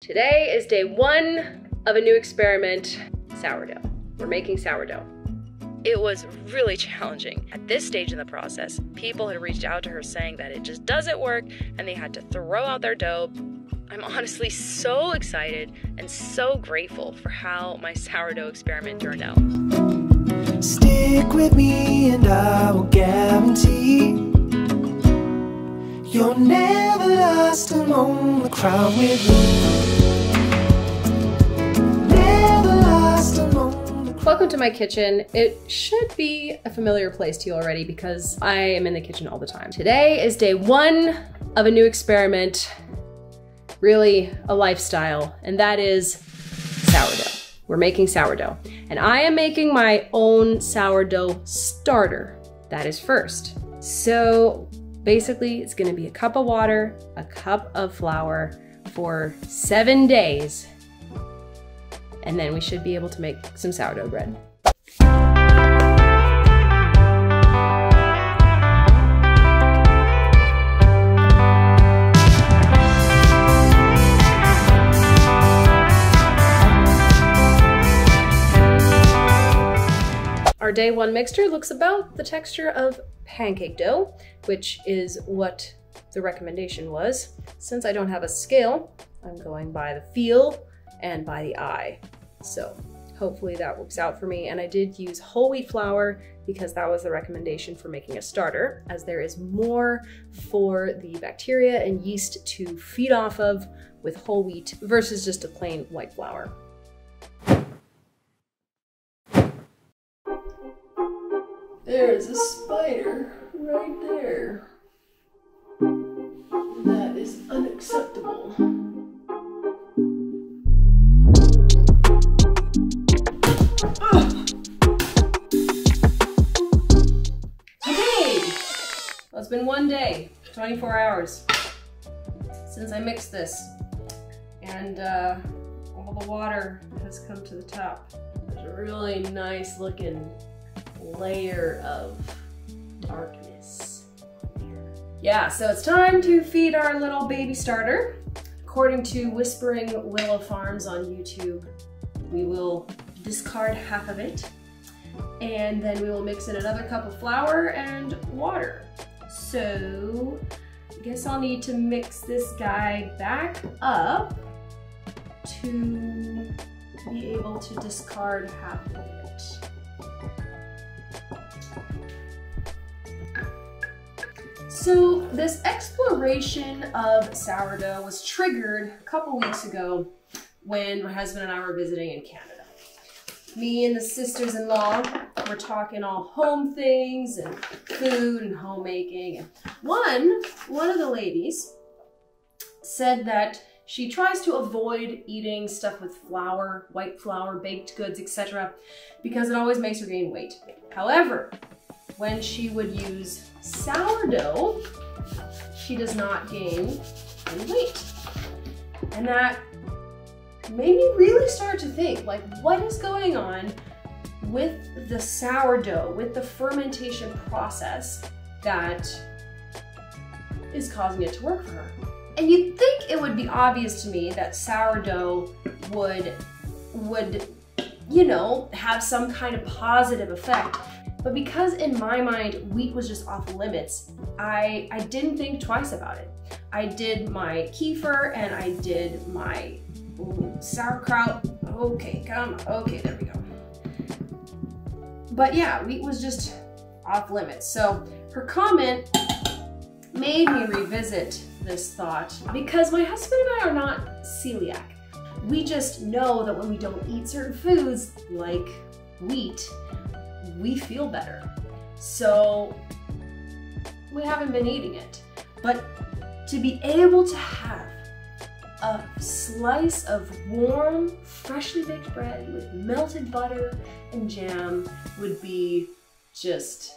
Today is day one of a new experiment, sourdough. We're making sourdough. It was really challenging. At this stage in the process, people had reached out to her saying that it just doesn't work and they had to throw out their dough. I'm honestly so excited and so grateful for how my sourdough experiment turned out. Stick with me and I will guarantee you're never lost among the crowd with me. Never lost among the crowd. Welcome to my kitchen. It should be a familiar place to you already because I am in the kitchen all the time. Today is day one of a new experiment, really a lifestyle, and that is sourdough. We're making sourdough. And I am making my own sourdough starter. That is first. So basically it's gonna be a cup of water, a cup of flour for 7 days. And then we should be able to make some sourdough bread. Our day one mixture looks about the texture of pancake dough, which is what the recommendation was. Since I don't have a scale, I'm going by the feel and by the eye. So hopefully that works out for me. And I did use whole wheat flour because that was the recommendation for making a starter, as there is more for the bacteria and yeast to feed off of with whole wheat versus just a plain white flour. There's a spider right there. That is unacceptable. Okay! Well, it's been 1 day, 24 hours since I mixed this. And all the water has come to the top. There's a really nice looking layer of darkness. Yeah, so it's time to feed our little baby starter. According to Whispering Willow Farms on YouTube, we will discard half of it and then we will mix in another cup of flour and water. So I guess I'll need to mix this guy back up to be able to discard half of it. So this exploration of sourdough was triggered a couple weeks ago when my husband and I were visiting in Canada. Me and the sisters-in-law were talking all home things and food and homemaking. And one of the ladies said that she tries to avoid eating stuff with flour, white flour, baked goods, etc., because it always makes her gain weight. However, when she would use sourdough, she does not gain any weight. And that made me really start to think, like, what is going on with the sourdough, with the fermentation process that is causing it to work for her? And you'd think it would be obvious to me that sourdough would, you know, have some kind of positive effect. But because in my mind, wheat was just off limits, I didn't think twice about it. I did my kefir and I did my sauerkraut. Okay, come on. Okay, there we go. But yeah, wheat was just off limits. So her comment made me revisit this thought because my husband and I are not celiac. We just know that when we don't eat certain foods like wheat, we feel better. So we haven't been eating it. But to be able to have a slice of warm, freshly baked bread with melted butter and jam would be just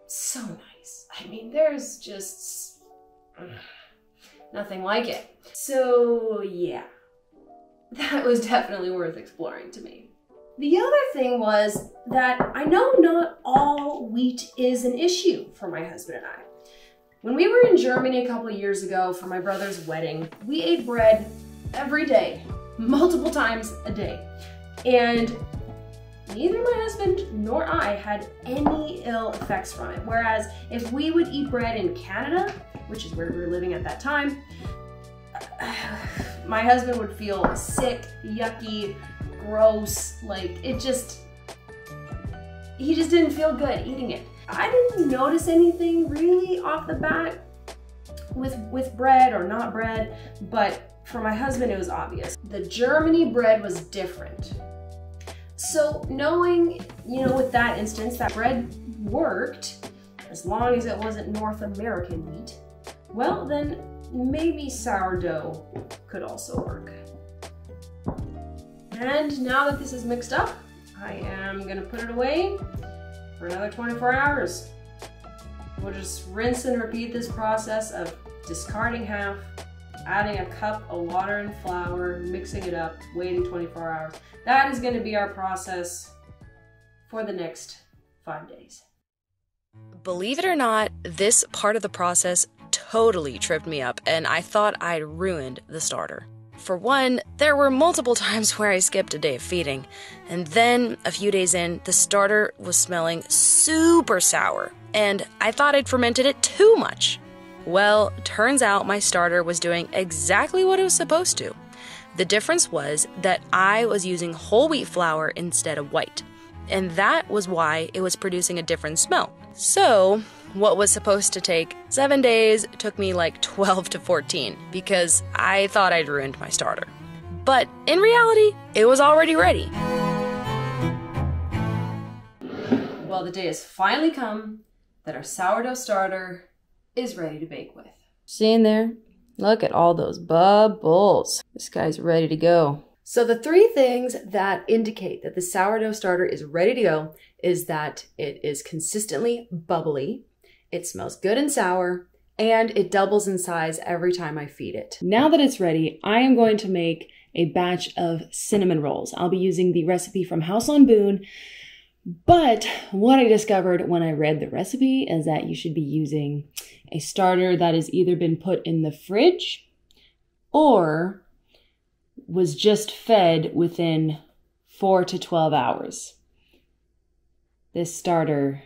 so nice. I mean, there's just nothing like it. So yeah, that was definitely worth exploring to me. The other thing was that I know not all wheat is an issue for my husband and I. When we were in Germany a couple of years ago for my brother's wedding, we ate bread every day, multiple times a day. And neither my husband nor I had any ill effects from it. Whereas if we would eat bread in Canada, which is where we were living at that time, my husband would feel sick, yucky, gross, like he just didn't feel good eating it. I didn't notice anything really off the bat with bread or not bread, but for my husband it was obvious. The Germany bread was different. So knowing, with that instance, that bread worked, as long as it wasn't North American wheat, well then maybe sourdough could also work. And now that this is mixed up, I am gonna put it away for another 24 hours. We'll just rinse and repeat this process of discarding half, adding a cup of water and flour, mixing it up, waiting 24 hours. That is going to be our process for the next 5 days. Believe it or not, this part of the process totally tripped me up, and I thought I'd ruined the starter. For one, there were multiple times where I skipped a day of feeding, and then a few days in, the starter was smelling super sour, and I thought I'd fermented it too much. Well, turns out my starter was doing exactly what it was supposed to. The difference was that I was using whole wheat flour instead of white, and that was why it was producing a different smell. So, what was supposed to take 7 days took me like 12 to 14 because I thought I'd ruined my starter. But in reality, it was already ready. Well, the day has finally come that our sourdough starter is ready to bake with. Seeing there? Look at all those bubbles. This guy's ready to go. So the 3 things that indicate that the sourdough starter is ready to go is that it is consistently bubbly, it smells good and sour, and it doubles in size every time I feed it. Now that it's ready, I am going to make a batch of cinnamon rolls. I'll be using the recipe from House on Boone, but what I discovered when I read the recipe is that you should be using a starter that has either been put in the fridge or was just fed within 4 to 12 hours. This starter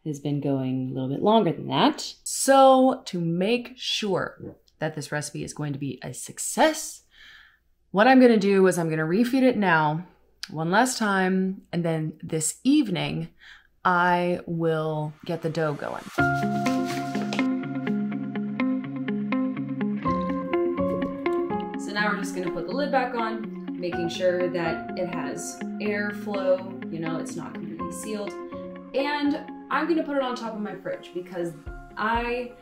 has been going a little bit longer than that. So to make sure that this recipe is going to be a success, what I'm going to do is I'm going to refeed it now one last time, and then this evening I will get the dough going. So now we're just going to put the lid back on, making sure that it has airflow, it's not completely sealed. And I'm going to put it on top of my fridge because I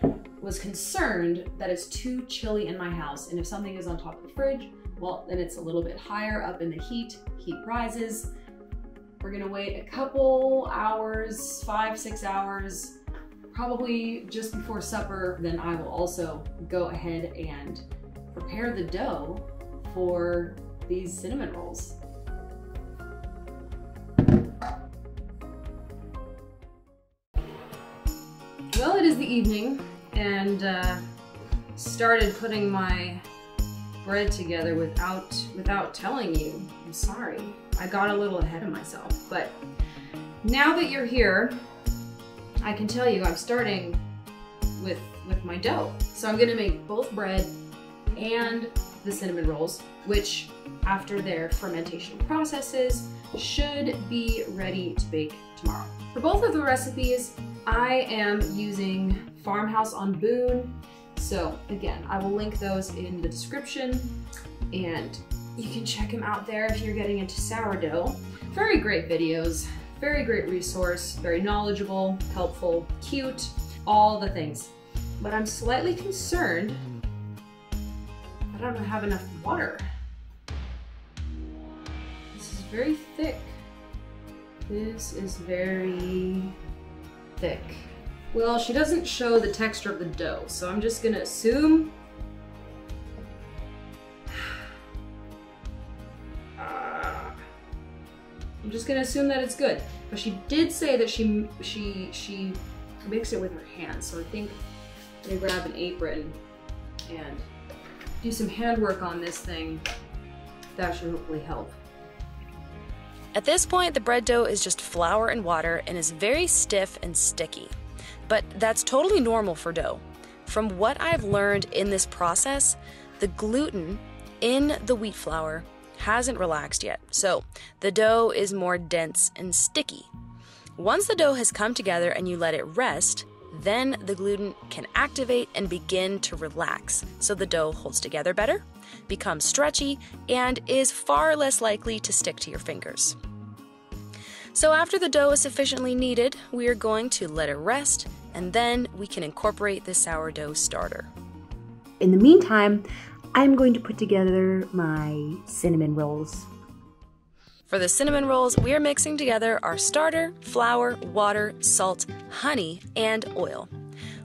was concerned that it's too chilly in my house, and if something is on top of the fridge, well, then it's a little bit higher up in the heat rises. We're gonna wait a couple hours, 5-6 hours, probably just before supper. Then I will also go ahead and prepare the dough for these cinnamon rolls. Well, it is the evening, and started putting my bread together without telling you. I'm sorry. I got a little ahead of myself, but now that you're here, I can tell you I'm starting with my dough. So I'm gonna make both bread and the cinnamon rolls, which after their fermentation processes should be ready to bake tomorrow. For both of the recipes, I am using Farmhouse on Boone. So again, I will link those in the description, and you can check them out there if you're getting into sourdough. Very great videos, very great resource, very knowledgeable, helpful, cute, all the things. But I'm slightly concerned that I don't have enough water. This is very thick. This is very thick. Well, she doesn't show the texture of the dough, so I'm just gonna assume that it's good. But she did say that she mixed it with her hands, so I think I'm gonna grab an apron and do some handwork on this thing. That should hopefully help. At this point, the bread dough is just flour and water and is very stiff and sticky. But that's totally normal for dough. From what I've learned in this process, the gluten in the wheat flour hasn't relaxed yet, so the dough is more dense and sticky. Once the dough has come together and you let it rest, then the gluten can activate and begin to relax, so the dough holds together better, becomes stretchy, and is far less likely to stick to your fingers. So after the dough is sufficiently kneaded, we are going to let it rest, and then we can incorporate the sourdough starter. In the meantime, I'm going to put together my cinnamon rolls. For the cinnamon rolls, we are mixing together our starter, flour, water, salt, honey, and oil.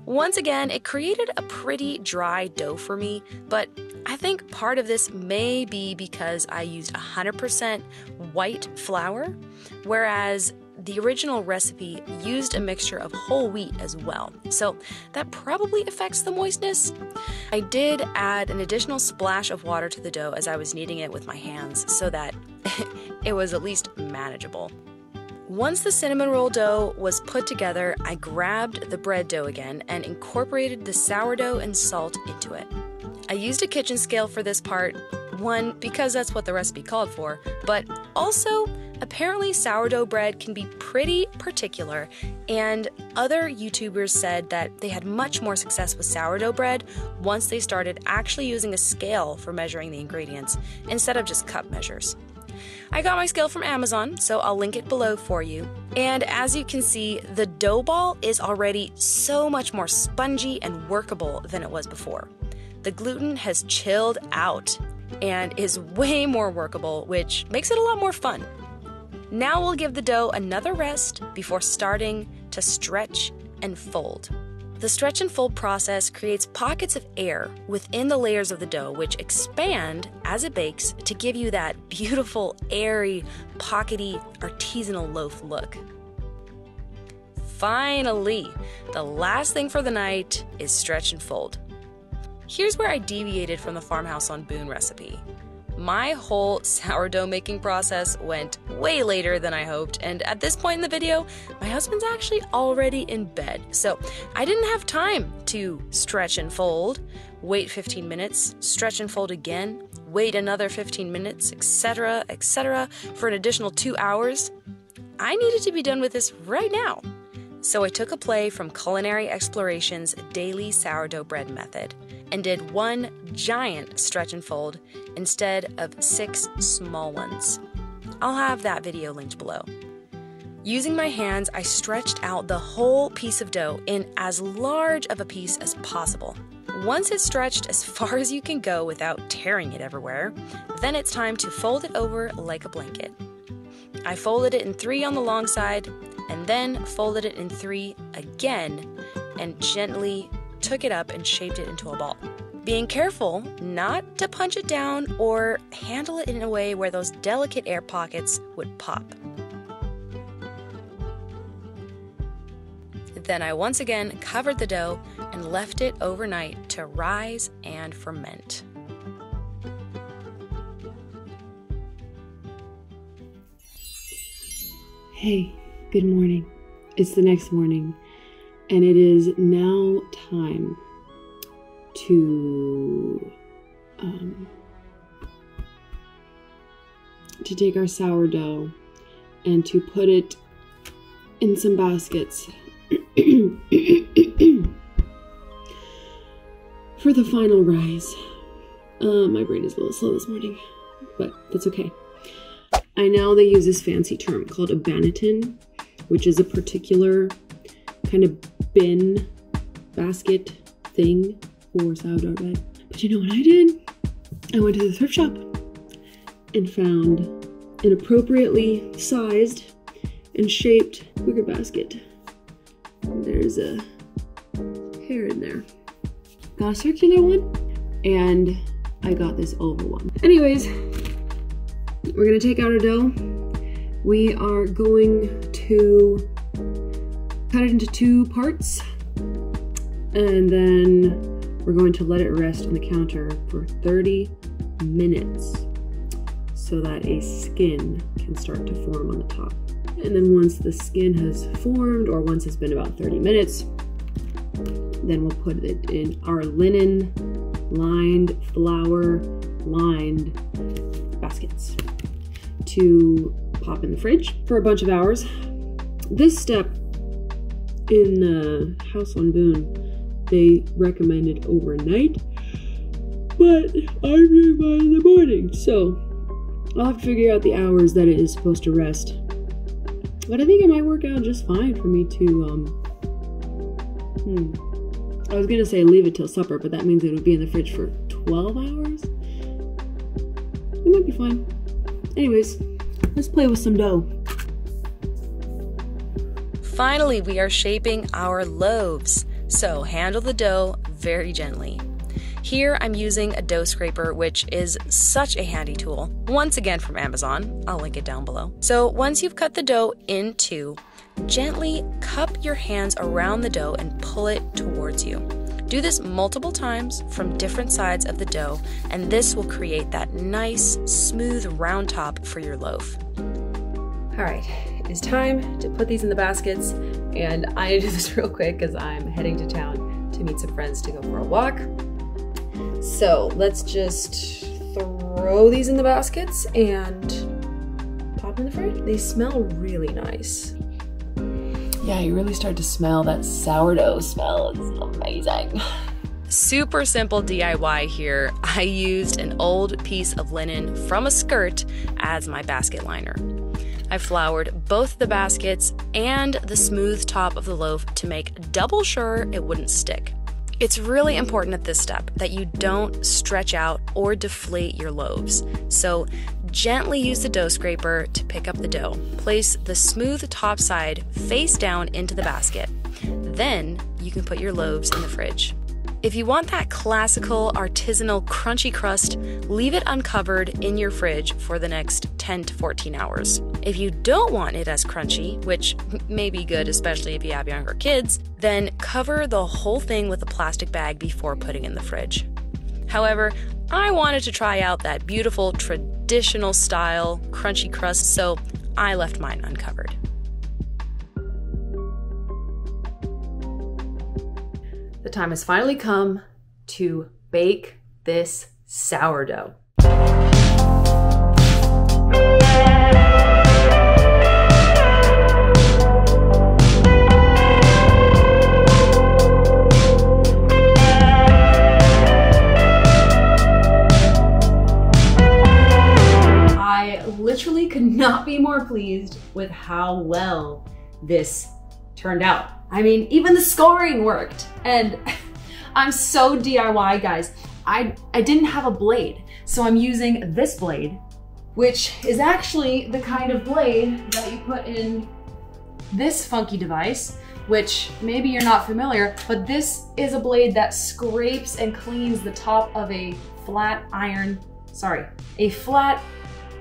Once again, it created a pretty dry dough for me, but I think part of this may be because I used 100% white flour, whereas the original recipe used a mixture of whole wheat as well, so that probably affects the moistness. I did add an additional splash of water to the dough as I was kneading it with my hands so that it was at least manageable. Once the cinnamon roll dough was put together, I grabbed the bread dough again and incorporated the sourdough and salt into it. I used a kitchen scale for this part, one, because that's what the recipe called for, but also, apparently sourdough bread can be pretty particular, and other YouTubers said that they had much more success with sourdough bread once they started actually using a scale for measuring the ingredients instead of just cup measures. I got my scale from Amazon, so I'll link it below for you. And as you can see, the dough ball is already so much more spongy and workable than it was before. The gluten has chilled out and is way more workable, which makes it a lot more fun. Now we'll give the dough another rest before starting to stretch and fold. The stretch and fold process creates pockets of air within the layers of the dough, which expand as it bakes to give you that beautiful, airy, pockety, artisanal loaf look. Finally, the last thing for the night is stretch and fold. Here's where I deviated from the Farmhouse on Boone recipe. My whole sourdough making process went way later than I hoped, and at this point in the video, my husband's actually already in bed, so I didn't have time to stretch and fold, wait 15 minutes, stretch and fold again, wait another 15 minutes, etc., etc., for an additional 2 hours. I needed to be done with this right now. So I took a play from Culinary Exploration's Daily Sourdough Bread Method and did one giant stretch and fold instead of 6 small ones. I'll have that video linked below. Using my hands, I stretched out the whole piece of dough in as large of a piece as possible. Once it's stretched as far as you can go without tearing it everywhere, then it's time to fold it over like a blanket. I folded it in 3 on the long side, and then folded it in 3 again, and gently took it up and shaped it into a ball. Being careful not to punch it down or handle it in a way where those delicate air pockets would pop. Then I once again covered the dough and left it overnight to rise and ferment. Hey, good morning. It's the next morning, and it is now time to take our sourdough and to put it in some baskets for the final rise. My brain is a little slow this morning, but that's okay. I know they use this fancy term called a banneton, which is a particular kind of bin basket thing for sourdough bread. But you know what I did? I went to the thrift shop and found an appropriately sized and shaped wicker basket. There's a hair in there. Got a circular one, and I got this oval one. Anyways, we're gonna take out our dough. We are going to cut it into 2 parts, and then we're going to let it rest on the counter for 30 minutes so that a skin can start to form on the top. And then once the skin has formed, or once it's been about 30 minutes, then we'll put it in our linen lined, flour lined baskets to pop in the fridge for a bunch of hours. This step in House on Boone, they recommended overnight, but I'm doing mine in the morning, so I'll have to figure out the hours that it is supposed to rest. But I think it might work out just fine for me to, I was gonna say leave it till supper, but that means it would be in the fridge for 12 hours? It might be fine. Anyways, let's play with some dough. Finally, we are shaping our loaves. So handle the dough very gently. Here I'm using a dough scraper, which is such a handy tool. Once again from Amazon. I'll link it down below. So once you've cut the dough in two, gently cup your hands around the dough and pull it towards you. Do this multiple times from different sides of the dough, and this will create that nice, smooth, round top for your loaf. All right, it's time to put these in the baskets, and I need to do this real quick because I'm heading to town to meet some friends to go for a walk. So let's just throw these in the baskets and pop in the fridge. They smell really nice. Yeah, you really start to smell that sourdough smell. It's amazing. Super simple DIY here. I used an old piece of linen from a skirt as my basket liner. I floured both the baskets and the smooth top of the loaf to make double sure it wouldn't stick. It's really important at this step that you don't stretch out or deflate your loaves. So gently use the dough scraper to pick up the dough. Place the smooth top side face down into the basket. Then you can put your loaves in the fridge. If you want that classical artisanal crunchy crust, leave it uncovered in your fridge for the next 10 to 14 hours. If you don't want it as crunchy, which may be good especially if you have younger kids, then cover the whole thing with a plastic bag before putting in the fridge. However, I wanted to try out that beautiful traditional style crunchy crust, so I left mine uncovered. The time has finally come to bake this sourdough. I literally could not be more pleased with how well this turned out. I mean, even the scoring worked, and I'm so DIY, guys. I didn't have a blade, so I'm using this blade, which is actually the kind of blade that you put in this funky device, which maybe you're not familiar, but this is a blade that scrapes and cleans the top of a flat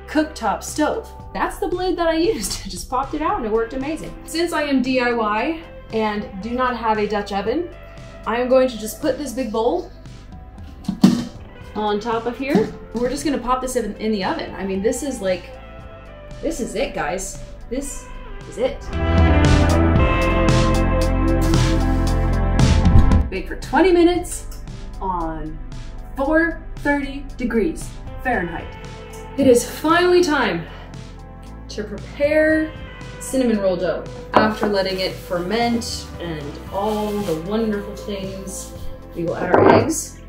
cooktop stove. That's the blade that I used. I just popped it out and it worked amazing. Since I am DIY and do not have a Dutch oven, I am going to just put this big bowl on top of here. We're just gonna pop this in the oven. I mean, this is it, guys. This is it. Bake for 20 minutes on 430 degrees Fahrenheit. It is finally time to prepare cinnamon roll dough. After letting it ferment and all the wonderful things, we will add our eggs.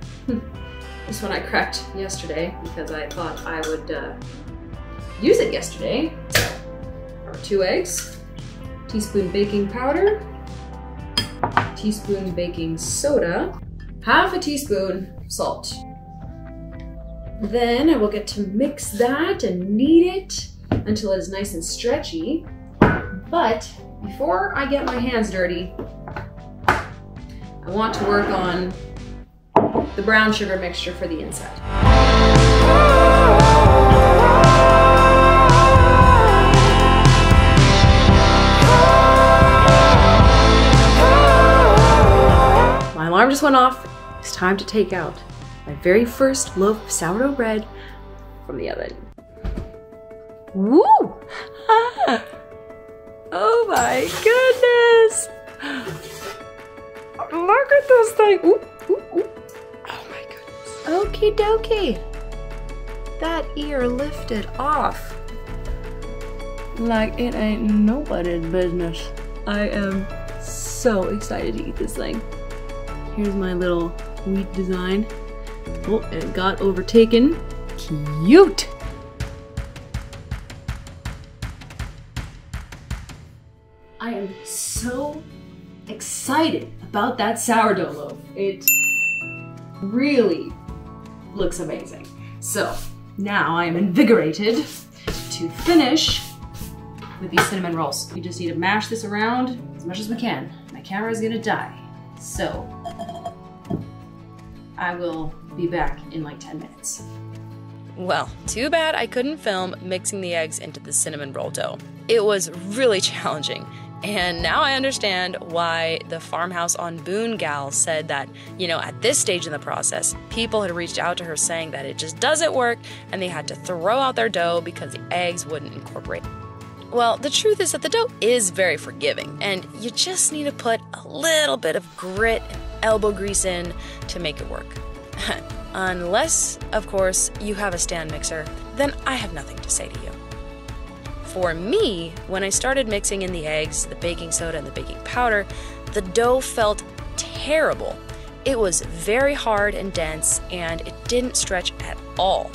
This one I cracked yesterday because I thought I would use it yesterday. Our 2 eggs, teaspoon baking powder, teaspoon baking soda, half a teaspoon salt. Then I will get to mix that and knead it until it is nice and stretchy. But before I get my hands dirty, I want to work on the brown sugar mixture for the inside. My alarm just went off. It's time time to take out my very first loaf of sourdough bread from the oven. Woo! Oh my goodness! Look at this thing! Ooh, ooh, ooh. Oh my goodness. Okie dokie. That ear lifted off like it ain't nobody's business. I am so excited to eat this thing. Here's my little wheat design. Oh, it got overtaken. Cute! I am so excited about that sourdough loaf. It really looks amazing. So now I am invigorated to finish with these cinnamon rolls. We just need to mash this around as much as we can. My camera is gonna die. So I will be back in like 10 minutes. Well, too bad I couldn't film mixing the eggs into the cinnamon roll dough. It was really challenging. And now I understand why the farmhouse on Boone gal said that, you know, at this stage in the process, people had reached out to her saying that it just doesn't work and they had to throw out their dough because the eggs wouldn't incorporate. Well, the truth is that the dough is very forgiving and you just need to put a little bit of grit and elbow grease in to make it work. Unless, of course, you have a stand mixer, then I have nothing to say to you. For me, when I started mixing in the eggs, the baking soda, and the baking powder, the dough felt terrible. It was very hard and dense, and it didn't stretch at all.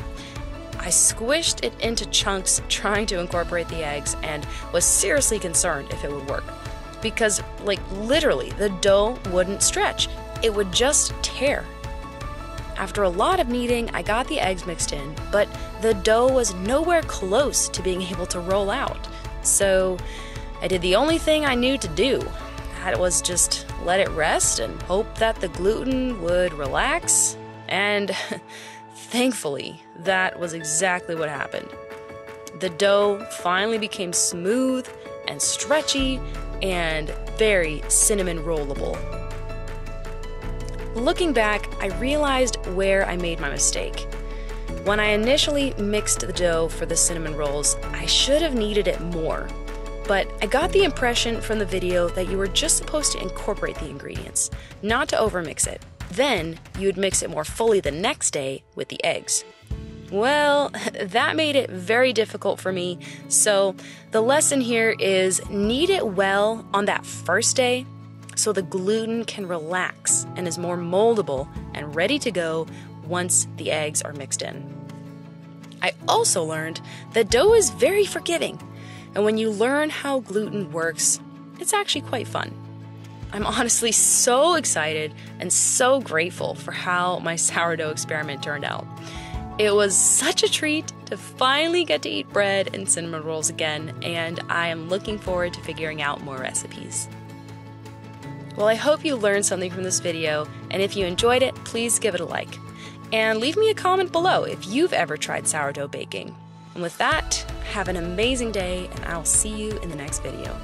I squished it into chunks trying to incorporate the eggs and was seriously concerned if it would work. Because, like, literally, the dough wouldn't stretch. It would just tear. After a lot of kneading, I got the eggs mixed in, but the dough was nowhere close to being able to roll out. So I did the only thing I knew to do. That was just let it rest and hope that the gluten would relax. And thankfully, that was exactly what happened. The dough finally became smooth and stretchy and very cinnamon rollable. Looking back, I realized where I made my mistake. When I initially mixed the dough for the cinnamon rolls, I should have kneaded it more. But I got the impression from the video that you were just supposed to incorporate the ingredients, not to overmix it. Then you would mix it more fully the next day with the eggs. Well, that made it very difficult for me, so the lesson here is knead it well on that first day so the gluten can relax and is more moldable and ready to go once the eggs are mixed in. I also learned that dough is very forgiving, and when you learn how gluten works, it's actually quite fun. I'm honestly so excited and so grateful for how my sourdough experiment turned out. It was such a treat to finally get to eat bread and cinnamon rolls again, and I am looking forward to figuring out more recipes. Well, I hope you learned something from this video, and if you enjoyed it, please give it a like. And leave me a comment below if you've ever tried sourdough baking. And with that, have an amazing day, and I'll see you in the next video.